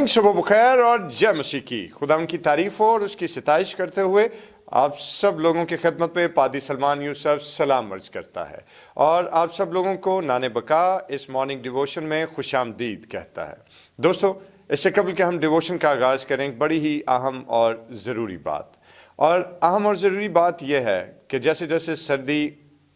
सुबह बखैर और जय मसीह की। खुदा की तारीफ हो और उसकी सिताइश करते हुए आप सब लोगों की खिदमत में पादी सलमान यूसुफ सलाम अर्ज करता है और आप सब लोगों को नाने बका इस मॉर्निंग डिवोशन में खुशामदीद कहता है। दोस्तों, इससे कबल कि हम डिवोशन का आगाज़ करें, बड़ी ही अहम और ज़रूरी बात यह है कि जैसे जैसे सर्दी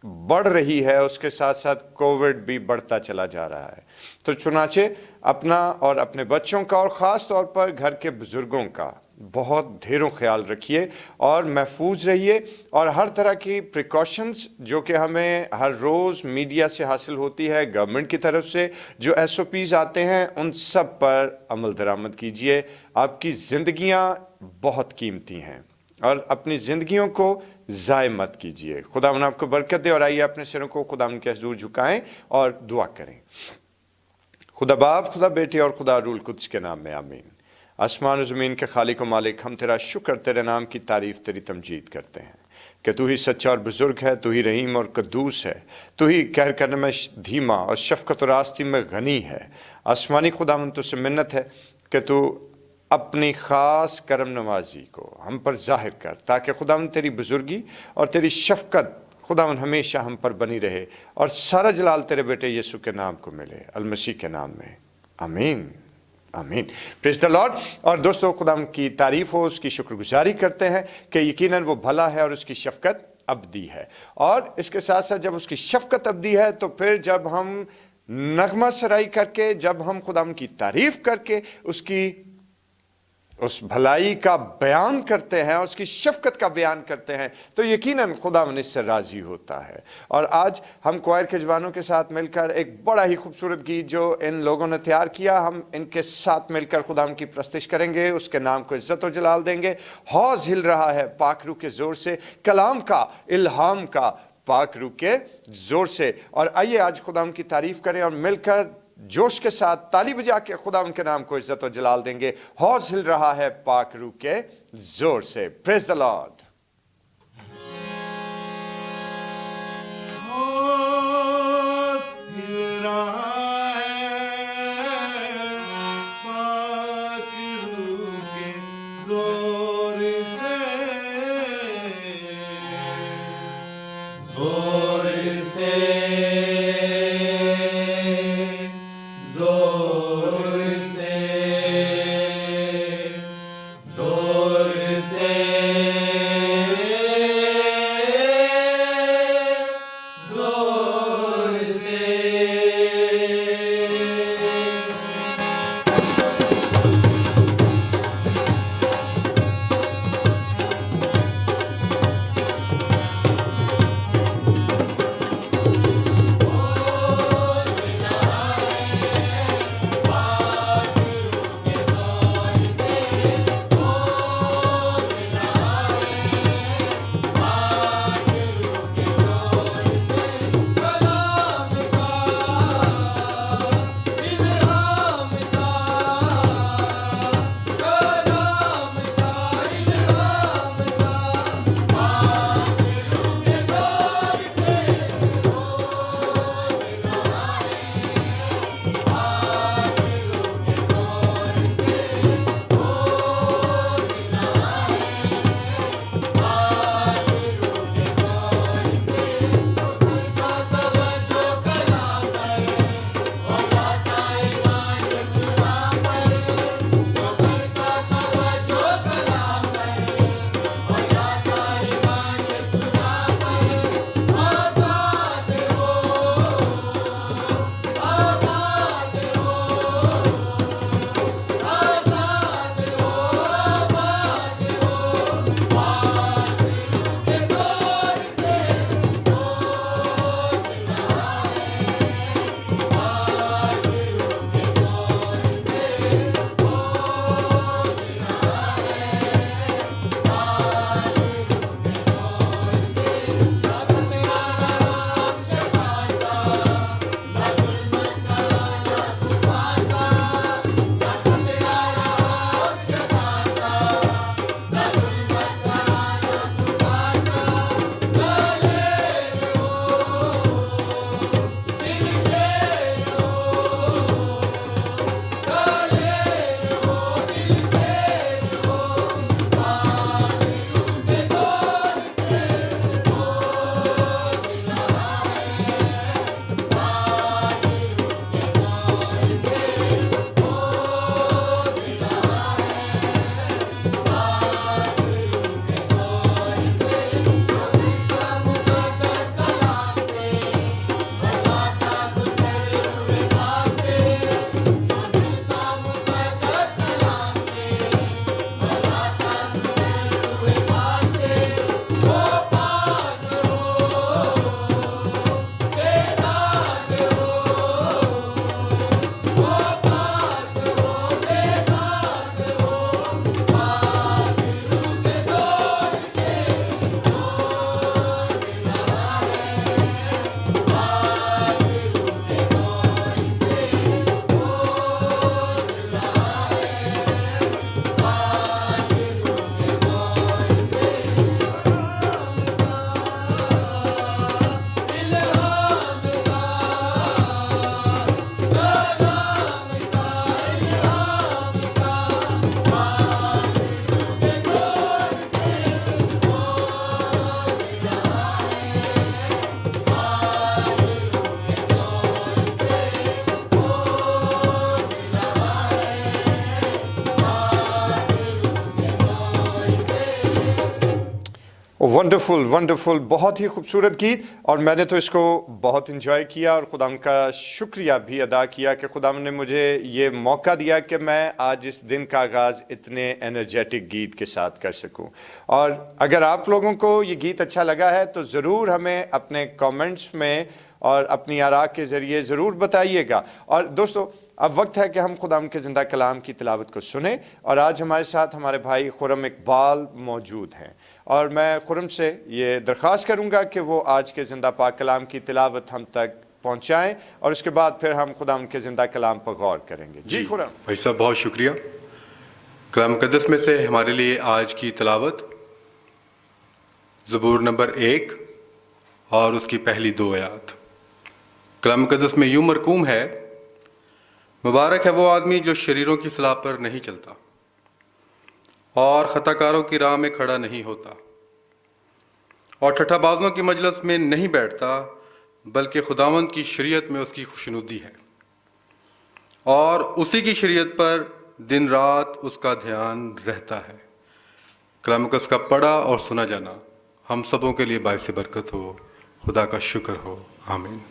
बढ़ रही है उसके साथ साथ कोविड भी बढ़ता चला जा रहा है। तो चुनाचे अपना और अपने बच्चों का और ख़ास तौर पर घर के बुज़ुर्गों का बहुत ढेरों ख्याल रखिए और महफूज रहिए। और हर तरह की प्रिकॉशंस जो कि हमें हर रोज़ मीडिया से हासिल होती है, गवर्नमेंट की तरफ से जो SOPs आते हैं, उन सब पर अमल दरामद कीजिए। आपकी ज़िंदगियां बहुत कीमती हैं और अपनी ज़िंदगियों को ज़ाय मत कीजिए। खुदा आपको बरकत दे। और आइए अपने सिरों को खुदा के हज़ूर झुकाएं और दुआ करें। खुदा बाप, खुदा बेटे और खुदा रूल कुद्स के नाम में आमीन। आसमान और ज़मीन के खालिक व मालिक, हम तेरा शुक्र, तेरे नाम की तारीफ़, तेरी तमजीद करते हैं कि तू ही सच्चा और बुज़ुर्ग है, तू ही रहीम और कद्दूस है, तू ही कहर करने में धीमा और शफ़क़त और रास्ती में गनी है। आसमानी खुदा, हम तुझसे मिन्नत है कि तू अपनी ख़ास करम नवाजी को हम पर ज़ाहिर कर, ताकि खुदावन तेरी बुज़ुर्गी और तेरी शफ़क़त खुदावन हमेशा हम पर बनी रहे और सारा जलाल तेरे बेटे यीशु के नाम को मिले, अल-मसीह के नाम में, आमीन आमीन। Praise the Lord. और दोस्तों, खुदावन की तारीफ़ हो, उसकी शुक्रगुजारी करते हैं कि यकीनन वो भला है और उसकी शफ़क़त अबदी है। और इसके साथ साथ जब उसकी शफ़क़त अबदी है तो फिर जब हम नगमा सराई करके, जब हम खुदावन की तारीफ़ करके उस भलाई का बयान करते हैं, उसकी शफ़क़त का बयान करते हैं, तो यकीनन खुदावन इससे राज़ी होता है। और आज हम क्वायर के जवानों के साथ मिलकर एक बड़ा ही खूबसूरत गीत जो इन लोगों ने तैयार किया, हम इनके साथ मिलकर खुदावन की प्रस्तिश करेंगे, उसके नाम को इज़्ज़त और जलाल देंगे। हौज़ हिल रहा है पाक रूह के ज़ोर से, कलाम का इल्हाम का पाक रूह के ज़ोर से। और आइए आज खुदावन की तारीफ़ करें और मिलकर जोश के साथ ताली बजा के खुदा उनके नाम को इज्जत और जलाल देंगे। हौज़ हिल रहा है पाक रूह के जोर से। Praise the lord. हौज़ हिल रहा है पाक रूह के जोर से, जोर से, वंडरफुल वंडरफुल, बहुत ही खूबसूरत गीत, और मैंने तो इसको बहुत इंजॉय किया और खुदा का शुक्रिया भी अदा किया कि खुदा ने मुझे ये मौका दिया कि मैं आज इस दिन का आगाज़ इतने एनर्जेटिक गीत के साथ कर सकूं। और अगर आप लोगों को ये गीत अच्छा लगा है तो ज़रूर हमें अपने कमेंट्स में और अपनी आरा के ज़रिए ज़रूर बताइएगा। और दोस्तों, अब वक्त है कि हम खुदा के ज़िंदा कलाम की तिलावत को सुने, और आज हमारे साथ हमारे भाई खुरम इकबाल मौजूद हैं, और मैं खुरम से ये दरख्वास्त करूँगा कि वो आज के ज़िंदा पाक कलाम की तिलावत हम तक पहुँचाएँ, और उसके बाद फिर हम खुदा के ज़िंदा कलाम पर गौर करेंगे। जी खुरम। भाई साहब, बहुत शुक्रिया। कलाम मुक़द्दस में से हमारे लिए आज की तिलावत ज़बूर नंबर 1 और उसकी पहली 2 आयत। कलाम मुक़द्दस में यूं मरकूम है, मुबारक है वो आदमी जो शरीरों की सलाह पर नहीं चलता और खताकारों की राह में खड़ा नहीं होता और ठट्ठाबाजों की मजलिस में नहीं बैठता, बल्कि खुदावंद की शरीयत में उसकी खुशनुदी है और उसी की शरीयत पर दिन रात उसका ध्यान रहता है। कलाम मुक़द्दस का पढ़ा और सुना जाना हम सबों के लिए बाइस बरकत हो। खुदा का शुक्र हो। आमीन।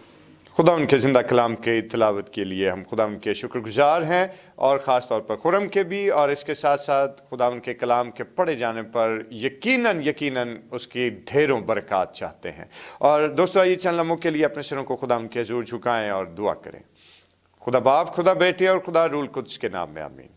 खुदा उनके ज़िंदा कलाम के तिलावत के लिए हम खुदा उनके शुक्रगुजार हैं, और ख़ास तौर पर खुरम के भी, और इसके साथ साथ खुदा उनके कलाम के पढ़े जाने पर यकीनन उसकी ढेरों बरक़ात चाहते हैं। और दोस्तों, आइए चंद लम्हों के लिए अपने सिरों को खुदा उनके हज़ूर झुकाएँ और दुआ करें। खुदा बाप, खुदा बेटे और खुदा रूल कुद्स के नाम में आमीन।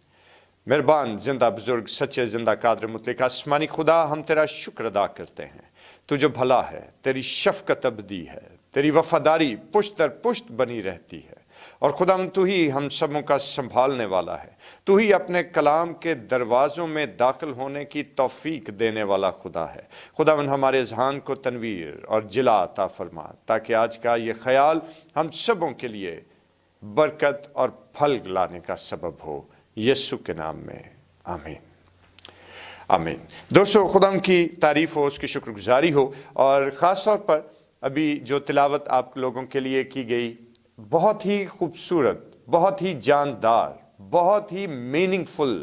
मेहरबान जिंदा बुजुर्ग सच्चे जिंदा कादर मुतलक आसमानी खुदा, हम तेरा शुक्र अदा करते हैं। तू जो भला है, तेरी शफ़क़त अबदी है, तेरी वफ़ादारी पुश्त दर पुश्त बनी रहती है, और खुदाम तू ही हम सबों का संभालने वाला है। तू ही अपने कलाम के दरवाज़ों में दाखिल होने की तौफ़ीक देने वाला खुदा है। खुदावन हमारे ज़हान को तनवीर और जिला अता फरमा, ताकि आज का ये ख्याल हम सबों के लिए बरकत और फल लाने का सबब हो। यीशु के नाम में आमीन आमीन। दोस्तों, खुदाम की तारीफ़ हो, उसकी शुक्रगुजारी हो, और ख़ास तौर पर अभी जो तिलावत आप लोगों के लिए की गई, बहुत ही खूबसूरत, बहुत ही जानदार, बहुत ही मीनिंगफुल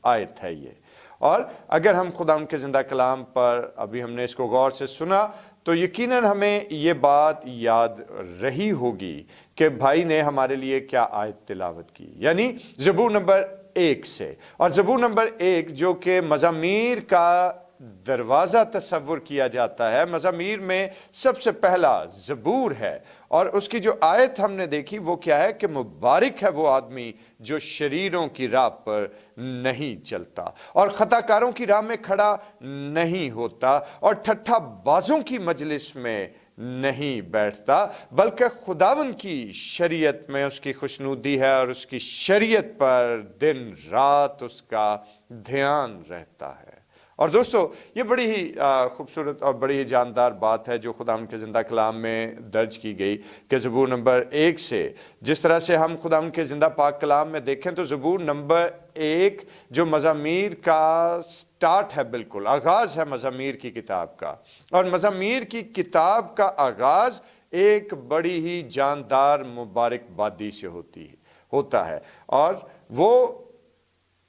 आयत है ये। और अगर हम खुदा के ज़िंदा कलाम पर अभी हमने इसको गौर से सुना तो यकीनन हमें ये बात याद रही होगी कि भाई ने हमारे लिए क्या आयत तिलावत की, यानी ज़बूर नंबर 1 से। और ज़बूर नंबर 1 जो कि मज़ामीर का दरवाज़ा तस्वुर किया जाता है, मज़ामीर में सबसे पहला ज़बूर है, और उसकी जो आयत हमने देखी वो क्या है कि मुबारक है वो आदमी जो शरीरों की राह पर नहीं चलता और खताकारों की राह में खड़ा नहीं होता और ठट्ठा बाजों की मजलिस में नहीं बैठता, बल्कि खुदावन की शरीयत में उसकी खुशनुदी है और उसकी शरीयत पर दिन रात उसका ध्यान रहता है। और दोस्तों, ये बड़ी ही खूबसूरत और बड़ी ही जानदार बात है जो खुदा के ज़िंदा कलाम में दर्ज की गई कि ज़बूर नंबर 1 से जिस तरह से हम खुदा के ज़िंदा पाक कलाम में देखें तो ज़बूर नंबर 1 जो मज़ामीर का स्टार्ट है, बिल्कुल आगाज़ है मज़ामीर की किताब का, और मज़ामीर की किताब का आगाज़ एक बड़ी ही जानदार मुबारकबादी से होता है,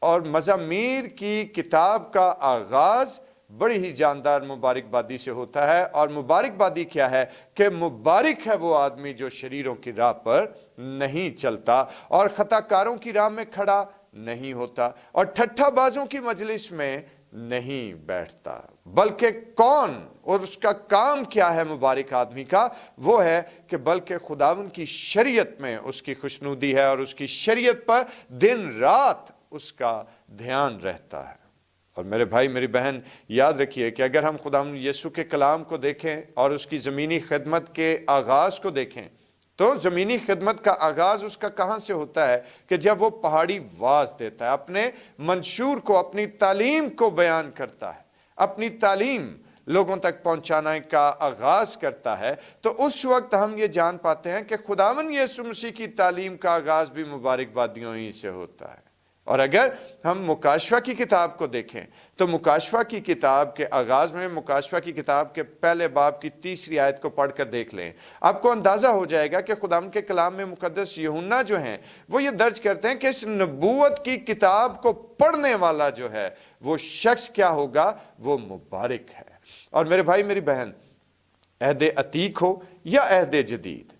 और मज़ामीर की किताब का आगाज़ बड़ी ही जानदार मुबारकबादी से होता है। और मुबारकबादी क्या है कि मुबारक है वो आदमी जो शरीरों की राह पर नहीं चलता और खताकारों की राह में खड़ा नहीं होता और ठट्ठाबाजों की मजलिस में नहीं बैठता, बल्कि कौन और उसका काम क्या है मुबारक आदमी का, वो है कि बल्कि खुदावन की शरीयत में उसकी खुशनुदी है और उसकी शरीयत पर दिन रात उसका ध्यान रहता है। और मेरे भाई मेरी बहन, याद रखिए कि अगर हम खुदा यीशु के कलाम को देखें और उसकी ज़मीनी खिदमत के आगाज़ को देखें तो ज़मीनी खिदमत का आगाज़ उसका कहाँ से होता है कि जब वो पहाड़ी वाज देता है, अपने मंशूर को, अपनी तालीम को बयान करता है, अपनी तालीम लोगों तक पहुंचाने का आगाज़ करता है, तो उस वक्त हम ये जान पाते हैं कि खुदावन यीशु मसीह की तालीम का आगाज़ भी मुबारकबादियों ही से होता है। और अगर हम मुकाशवा की किताब को देखें तो मुकाशवा की किताब के आगाज़ में, मुकाशवा की किताब के पहले बाब की 3री आयत को पढ़कर देख लें, आपको अंदाज़ा हो जाएगा कि खुदाम के कलाम में मुकद्दस यूहन्ना जो हैं वो ये दर्ज करते हैं कि इस नबूवत की किताब को पढ़ने वाला जो है वो शख्स क्या होगा, वो मुबारक है। और मेरे भाई मेरी बहन, अहद अतीक हो या अहद जदीद,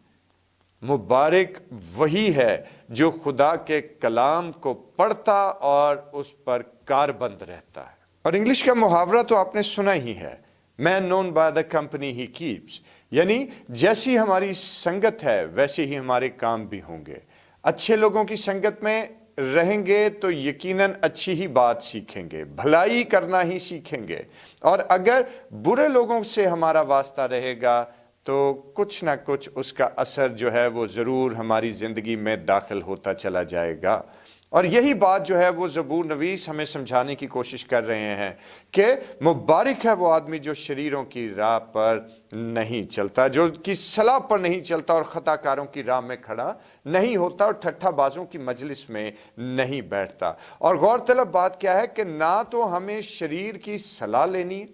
मुबारक वही है जो खुदा के कलाम को पढ़ता और उस पर कारबंद रहता है। और इंग्लिश का मुहावरा तो आपने सुना ही है, man known by the company he keeps, यानी जैसी हमारी संगत है वैसे ही हमारे काम भी होंगे। अच्छे लोगों की संगत में रहेंगे तो यकीनन अच्छी ही बात सीखेंगे, भलाई करना ही सीखेंगे, और अगर बुरे लोगों से हमारा वास्ता रहेगा तो कुछ ना कुछ उसका असर जो है वो ज़रूर हमारी ज़िंदगी में दाखिल होता चला जाएगा। और यही बात जो है वो ज़बूर नवीस हमें समझाने की कोशिश कर रहे हैं कि मुबारक है वो आदमी जो शरीरों की राह पर नहीं चलता, जो कि सलाह पर नहीं चलता और ख़ताकारों की राह में खड़ा नहीं होता और ठट्ठाबाजों की मजलिस में नहीं बैठता। और गौरतलब बात क्या है कि ना तो हमें शरीर की सलाह लेनी,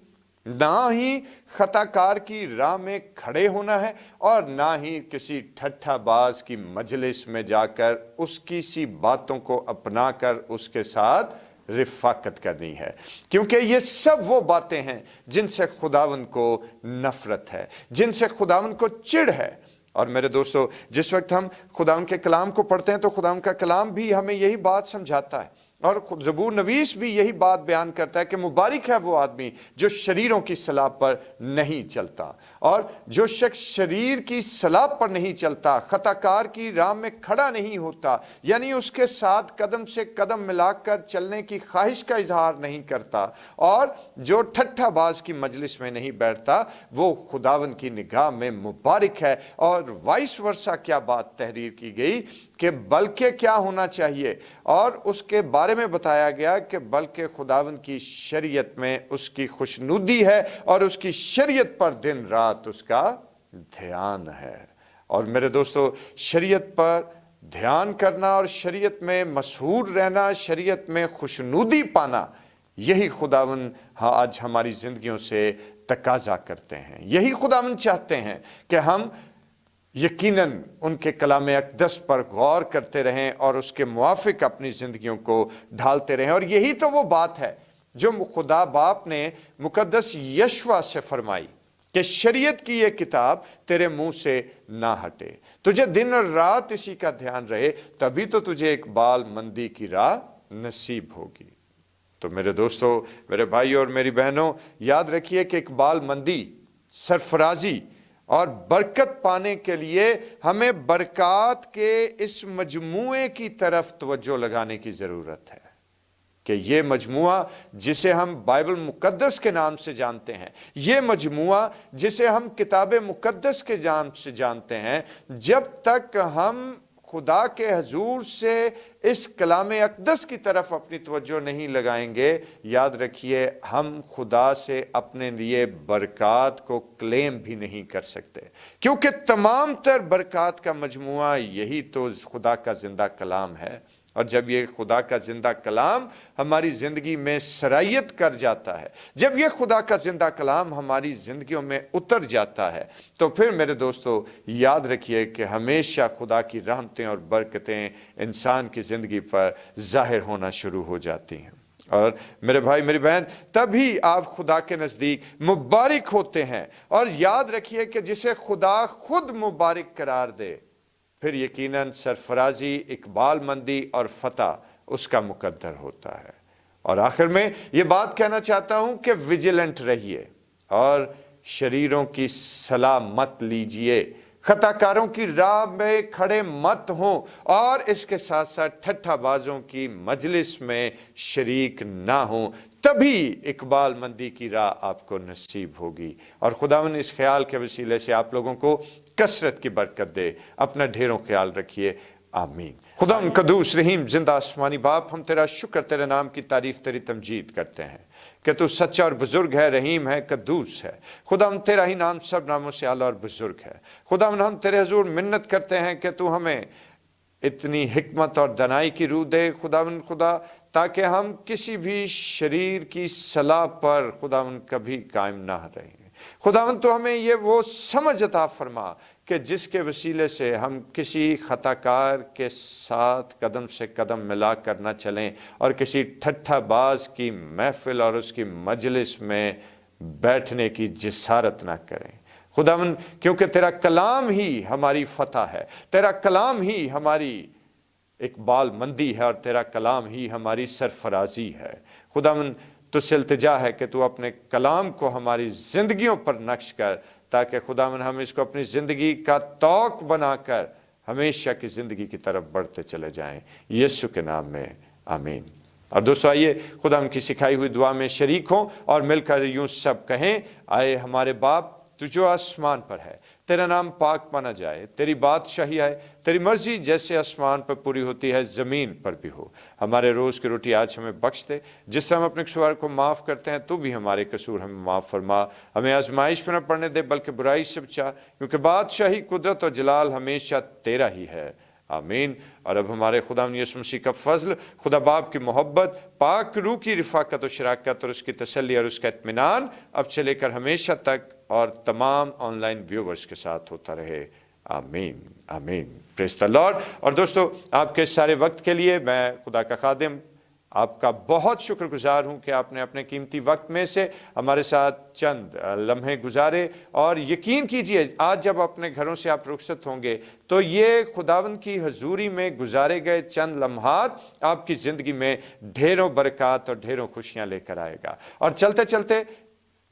ना ही खताकार की राह में खड़े होना है, और ना ही किसी ठट्ठाबाज की मजलिस में जाकर उसकी सी बातों को अपनाकर उसके साथ रिफाकत करनी है, क्योंकि ये सब वो बातें हैं जिनसे खुदावंद को नफरत है, जिनसे खुदावंद को चिढ़ है। और मेरे दोस्तों, जिस वक्त हम खुदावंद के कलाम को पढ़ते हैं तो खुदावंद का कलाम भी हमें यही बात समझाता है, और ज़बूर नवीस भी यही बात बयान करता है कि मुबारक है वो आदमी जो शरीरों की सलाह पर नहीं चलता। और जो शख्स शरीर की सलाह पर नहीं चलता, खताकार की राह में खड़ा नहीं होता, यानी उसके साथ कदम से कदम मिलाकर चलने की ख्वाहिश का इजहार नहीं करता, और जो ठट्ठाबाज की मजलिस में नहीं बैठता, वो खुदावन की निगाह में मुबारक है। और वाइस वर्सा क्या बात तहरीर की गई कि बल्कि क्या होना चाहिए, और उसके बारे में बताया गया कि बल्कि खुदावंद की शरीयत में उसकी खुशनुदी है और उसकी शरीयत पर दिन रात उसका ध्यान है। और मेरे दोस्तों, शरीयत पर ध्यान करना और शरीयत में मशहूर रहना, शरीयत में खुशनुदी पाना, यही खुदावंद आज हमारी जिंदगियों से तकाजा करते हैं। यही खुदावंद चाहते हैं कि हम यकीनन उनके कलाम अक़दस पर गौर करते रहें और उसके मुआफिक अपनी ज़िंदगियों को ढालते रहें। और यही तो वो बात है जो खुदा बाप ने मुकद्दस यशवा से फरमाई कि शरीयत की ये किताब तेरे मुंह से ना हटे, तुझे दिन और रात इसी का ध्यान रहे, तभी तो तुझे इकबाल मंदी की राह नसीब होगी। तो मेरे दोस्तों, मेरे भाई और मेरी बहनों, याद रखिए कि इकबाल मंदी, सरफराजी और बरकत पाने के लिए हमें बरक़ात के इस मजमूए की तरफ तवज्जो लगाने की ज़रूरत है कि ये मजमुआ जिसे हम बाइबल मुकद्दस के नाम से जानते हैं, ये मजमुआ जिसे हम किताब मुकद्दस के नाम से जानते हैं, जब तक हम खुदा के हजूर से इस कलाम अक़दस की तरफ अपनी तवज्जो नहीं लगाएंगे, याद रखिए हम खुदा से अपने लिए बरक़ात को क्लेम भी नहीं कर सकते, क्योंकि तमाम तर बरक़ात का मजमुआ यही तो खुदा का जिंदा कलाम है। और जब ये खुदा का जिंदा कलाम हमारी ज़िंदगी में सरायत कर जाता है, जब ये खुदा का जिंदा कलाम हमारी ज़िंदगियों में उतर जाता है, तो फिर मेरे दोस्तों याद रखिए कि हमेशा खुदा की रहमतें और बरकतें इंसान की ज़िंदगी पर ज़ाहिर होना शुरू हो जाती हैं। और मेरे भाई मेरी बहन, तभी आप खुदा के नज़दीक मुबारक होते हैं। और याद रखिए कि जिसे खुदा खुद मुबारक करार दे, फिर यकीनन सरफराजी, इकबाल मंदी और फतह उसका मुकद्दर होता है। और आखिर में ये बात कहना चाहता हूं कि विजिलेंट रहिए और शरीरों की सलाह मत लीजिए, खताकारों की राह में खड़े मत हों, और इसके साथ साथ ठट्ठाबाजों की मजलिस में शरीक ना हों, तभी इकबाल मंदी की राह आपको नसीब होगी। और खुदावन इस ख्याल के वसीले से आप लोगों को कसरत की बरकत दे। अपना ढेरों ख्याल रखिए, आमीन। खुदावन कदूस रहीम जिंदा आसमानी बाप, हम तेरा शुक्र, तेरे नाम की तारीफ, तेरी तमजीद करते हैं कि तू सच्चा और बुजुर्ग है, रहीम है, कद्दूस है। खुदावन तेरा ही नाम सब नामों से आला और बुजुर्ग है। खुदावन हम तेरे हुजूर मिन्नत करते हैं कि तू हमें इतनी हिकमत और दनाई की रूह दे खुदावन खुदा, ताकि हम किसी भी शरीर की सलाह पर खुदावन कभी कायम ना रहें। खुदावन तो हमें ये वो समझ अता फरमा कि जिसके वसीले से हम किसी खताकार के साथ कदम से कदम मिला कर न चलें और किसी ठट्ठाबाज की महफिल और उसकी मजलिस में बैठने की जिसारत ना करें खुदावन, क्योंकि तेरा कलाम ही हमारी फतह है, तेरा कलाम ही हमारी इकबाल मंदी है और तेरा कलाम ही हमारी सरफराजी है। खुदावन तुझसे इल्तिजा है कि तू अपने कलाम को हमारी ज़िंदगियों पर नक्श कर, ताकि खुदावन हम इसको अपनी ज़िंदगी का तौक बनाकर हमेशा की ज़िंदगी की तरफ बढ़ते चले जाएं, यीशु के नाम में आमीन। और दोस्तों आइए खुदा उनकी सिखाई हुई दुआ में शरीक हों और मिलकर यूं सब कहें, आए हमारे बाप तू जो आसमान पर है, तेरा नाम पाक माना जाए, तेरी बादशाही आए, तेरी मर्जी जैसे आसमान पर पूरी होती है ज़मीन पर भी हो। हमारे रोज़ की रोटी आज हमें बख्श दे, जिस तरह हम अपने कसूर को माफ़ करते हैं तू भी हमारे कसूर हमें माफ़ फरमा। हमें आजमाइश में न पड़ने दे बल्कि बुराई से बचा, क्योंकि बादशाही कुदरत और जलाल हमेशा तेरा ही है, आमीन। और अब हमारे खुदा यीशु मसीह का फजल, खुदा बाप की मोहब्बत, पाक रूह की रिफ़ाकत और शराकत और उसकी तसल्ली और उसका इत्मीनान अब से लेकर हमेशा तक और तमाम ऑनलाइन व्यूवर्स के साथ होता रहे, आमीन आमीन। Praise the Lord. और दोस्तों आपके सारे वक्त के लिए मैं खुदा का खादिम आपका बहुत शुक्रगुजार हूं कि आपने अपने कीमती वक्त में से हमारे साथ चंद लम्हे गुजारे। और यकीन कीजिए आज जब अपने घरों से आप रुखसत होंगे तो ये खुदावंद की हजूरी में गुजारे गए चंद लम्हात आपकी ज़िंदगी में ढेरों बरकत और ढेरों खुशियां लेकर आएगा। और चलते चलते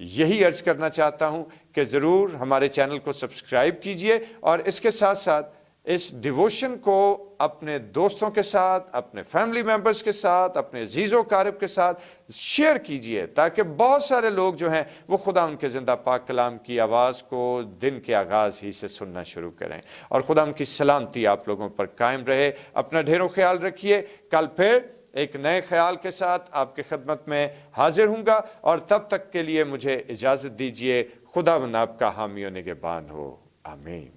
यही अर्ज करना चाहता हूं कि ज़रूर हमारे चैनल को सब्सक्राइब कीजिए और इसके साथ साथ इस डिवोशन को अपने दोस्तों के साथ, अपने फैमिली मेंबर्स के साथ, अपने अजीज़ो कारब के साथ शेयर कीजिए, ताकि बहुत सारे लोग जो हैं वो खुदा उनके ज़िंदा पाक कलाम की आवाज़ को दिन के आगाज़ ही से सुनना शुरू करें। और खुदा उनकी सलामती आप लोगों पर कायम रहे। अपना ढेरों ख्याल रखिए। कल फिर एक नए ख्याल के साथ आपकी खिदमत में हाजिर हूँगा, और तब तक के लिए मुझे इजाज़त दीजिए। खुदावंद आपका हामी और निगहबान हो, आमीन।